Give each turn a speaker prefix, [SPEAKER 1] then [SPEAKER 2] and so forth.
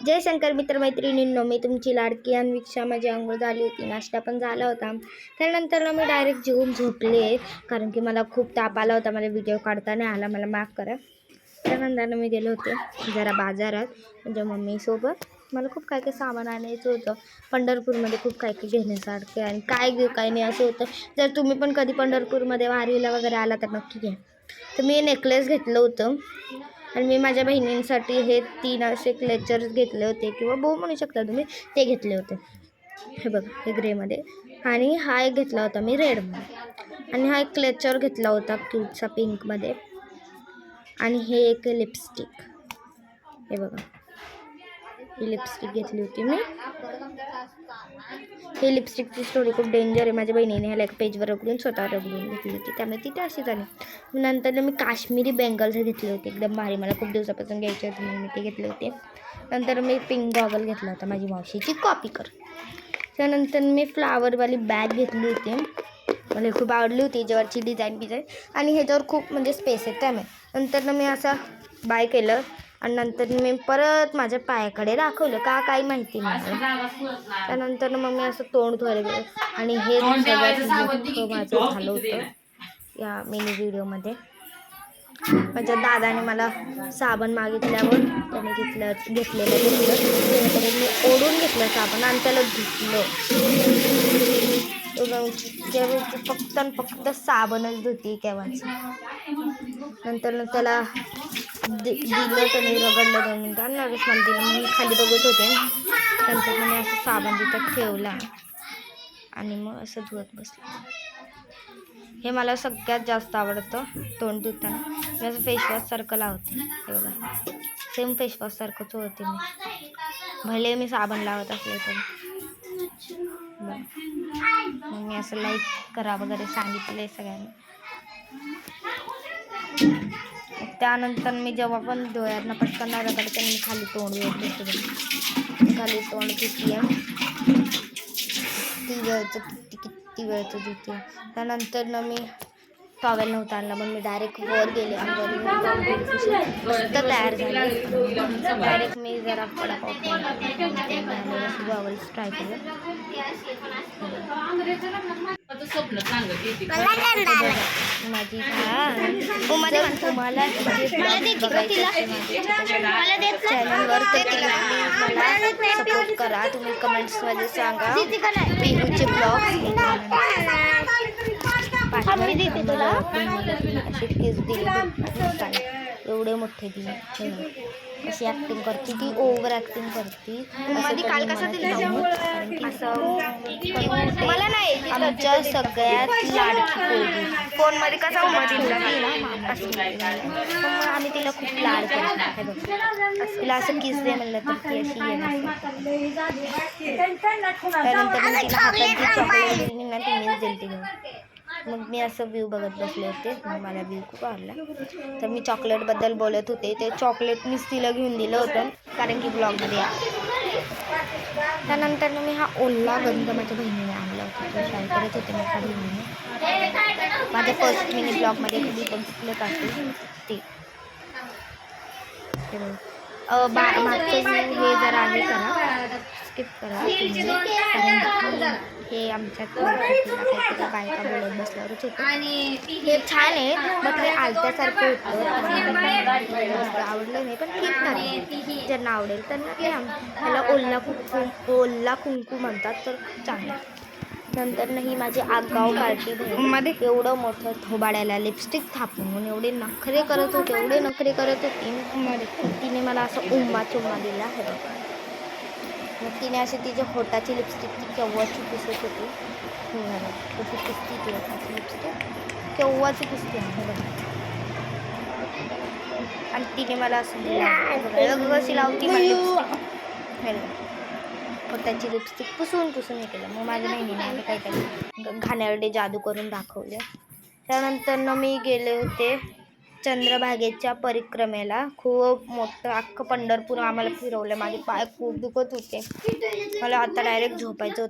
[SPEAKER 1] जय शंकर मित्रमैत्रिणींनो, मी तुमची लाडकी अन्वीक्षा. माझी अंघोळ झाली होती, नाश्ता पण झाला होता. त्यानंतर मी डायरेक्ट जेवून झोपले, कारण की मला खूप ताप आला होता. मला व्हिडिओ काढता नाही आला, मला माफ करा. त्यानंतर मी गेले होते जरा बाजारात म्हणजे मम्मीसोबत. मला खूप काय काय सामान आणायचं होतं. पंढरपूरमध्ये खूप काय काय घेण्यासारखे आणि काय घेऊ काय नाही असं होतं. जर तुम्ही पण कधी पंढरपूरमध्ये वारीला वगैरे आला तर नक्की घ्या. तर मी नेकलेस घेतलं होतं आणि मी माझ्या बहिणींसाठी हे 3 असे क्लेचर्स घेतले होते, किंवा बो म्हणू शकता तुम्ही, ते घेतले होते. हे बघा, हे ग्रेमध्ये. आणि हा एक घेतला होता मी रेडमध्ये. आणि हा एक क्लेचर घेतला होता क्यूटचा पिंकमध्ये. आणि हे एक लिपस्टिक, हे बघा, ही लिपस्टिक घेतली होती मी. हे लिपस्टिकची स्टोरी खूप डेंजर आहे. माझ्या बहिणीने ह्याला एक पेजवर रगडून स्वतः रगडून घेतली होती, त्यामुळे ती अशी झाली. नंतर मी काश्मीरी बेंगल्स घेतले होते, एकदम भारी. मला खूप दिवसापासून घ्यायचे होते, म्हणून मी ते घेतले होते. नंतर मी पिंक गॉगल घेतला होता, माझी मावशीची कॉपी कर. त्यानंतर मी फ्लावरवाली बॅग घेतली होती, मला खूप आवडली होती, ज्यावरची डिझाईन आणि ह्याच्यावर खूप म्हणजे स्पेस आहे त्यामुळे. नंतर मी असं बाय केलं आणि नंतर मी परत माझ्या पायाकडे दाखवलं, का काही माहिती नाही. त्यानंतर मग मी असं तोंड धुवायला गेलं आणि हे सगळ्यात मोठं माझं झालं होतं या मिनी व्हिडिओमध्ये. माझ्या दादाने मला साबण मागितल्यावर त्याने घेतलेलं मी ओढून घेतलं साबण आणि त्याला धुतलं. फक्त साबणच धुते केव्हाच. नंतर त्याला दिलं, त्याने रगडलं 2 मिनिटं आणि लगेच मला दिलं. मग मी खाली बघत होते. नंतर मी असं साबण तिथं ठेवला आणि मग असं धुवत बसलं. हे मला सगळ्यात जास्त आवडतं तोंड धुताना. मी असं फेसवॉशसारखं लावते, हे बघा, सेम फेसवॉशसारखंच होते मी, भले मी साबण लावत असले तरी. मग मी असं लाईक करा वगैरे सांगितले सगळ्यांनी. त्यानंतर मी जेव्हा पण डोळ्यांना पटकन रगडते मी खाली तोंड धुते, खाली तोंड धुते. किती वेळचं धुते. त्यानंतर मी टॉवेल नव्हता आणला, मग मी डायरेक्ट वर गेले आणि मस्त तयार झाली. डायरेक्ट मी जरा वडापाव गॉगल्स ट्राय केलं. माझी तुम्हाला चॅनलवर सपोर्ट करा. तुम्ही कमेंट्समध्ये सांगा पिनूचे ब्लॉग असे केस दिले, एवढे मोठे दिले. अशी ॲक्टिंग करते ती, ओव्हर ॲक्टिंग करते. काल कसं मला नाही, आमच्या सगळ्यात लाडकी पोरगी. फोनमध्ये कसा आम्ही तिला खूप लाड करतो. तिला असं किस दे म्हणलं तर ती अशी त्यानंतर मी तिला हातात चॉकलेट दिली ना, तिनेच दिली घेऊन. मग मी असं व्ह्यू बघत बसले होते, मग मला व्ह्यू खूप आवडला. तर मी चॉकलेटबद्दल बोलत होते, ते चॉकलेटनीच तिला घेऊन दिलं होतं, कारण की ब्लॉगमध्ये त्यानंतर मी हा ओला गंध माझ्या बहिणीने आणला होता, तो ट्राय करत होते माझ्या बहिणीने. माझ्या फर्स्ट मिनी ब्लॉगमध्ये कधी बघितलं टाकलं ते. मागचं हे जरा आहे करा, स्किप करा, हे आमच्यात बायका बोलत बसल्यावरच होतं. हे छान आहे, बट हे आलत्यासारखं होतं, आवडलं नाही, पण ठीक नाही. ज्यांना आवडेल त्यांना घ्या. त्याला ओल्ला कुंकू म्हणतात, तर चांगलं. नंतर ही माझी आगाव पार्टी मध्ये एवढं मोठं थोबाड्याला लिपस्टिक थापून एवढे नखरे करत होते, तिने मला असं उम्मा चुम्मा दिला. हे बघा, मग तिने अशी तिच्या होटाची लिपस्टिक ती केव्हाची पुसत होती. कशी पुसती ती होटाची लिपस्टिक, केव्हाची पुसते आहे बघा. आणि तिने मला असं दिलं, कशी लावती मला लिपस्टिक. होटाची लिपस्टिक पुसून हे केलं. मग माझ्या बहिणीने काहीतरी घाणेरडे जादू करून दाखवले. त्यानंतर मी गेले होते चंद्रभागेच्या परिक्रमेला. खूप मोठं अख्खं पंढरपूर आम्हाला फिरवलं. माझे पाय खूप दुखत होते, मला आता डायरेक्ट झोपायचं होतं.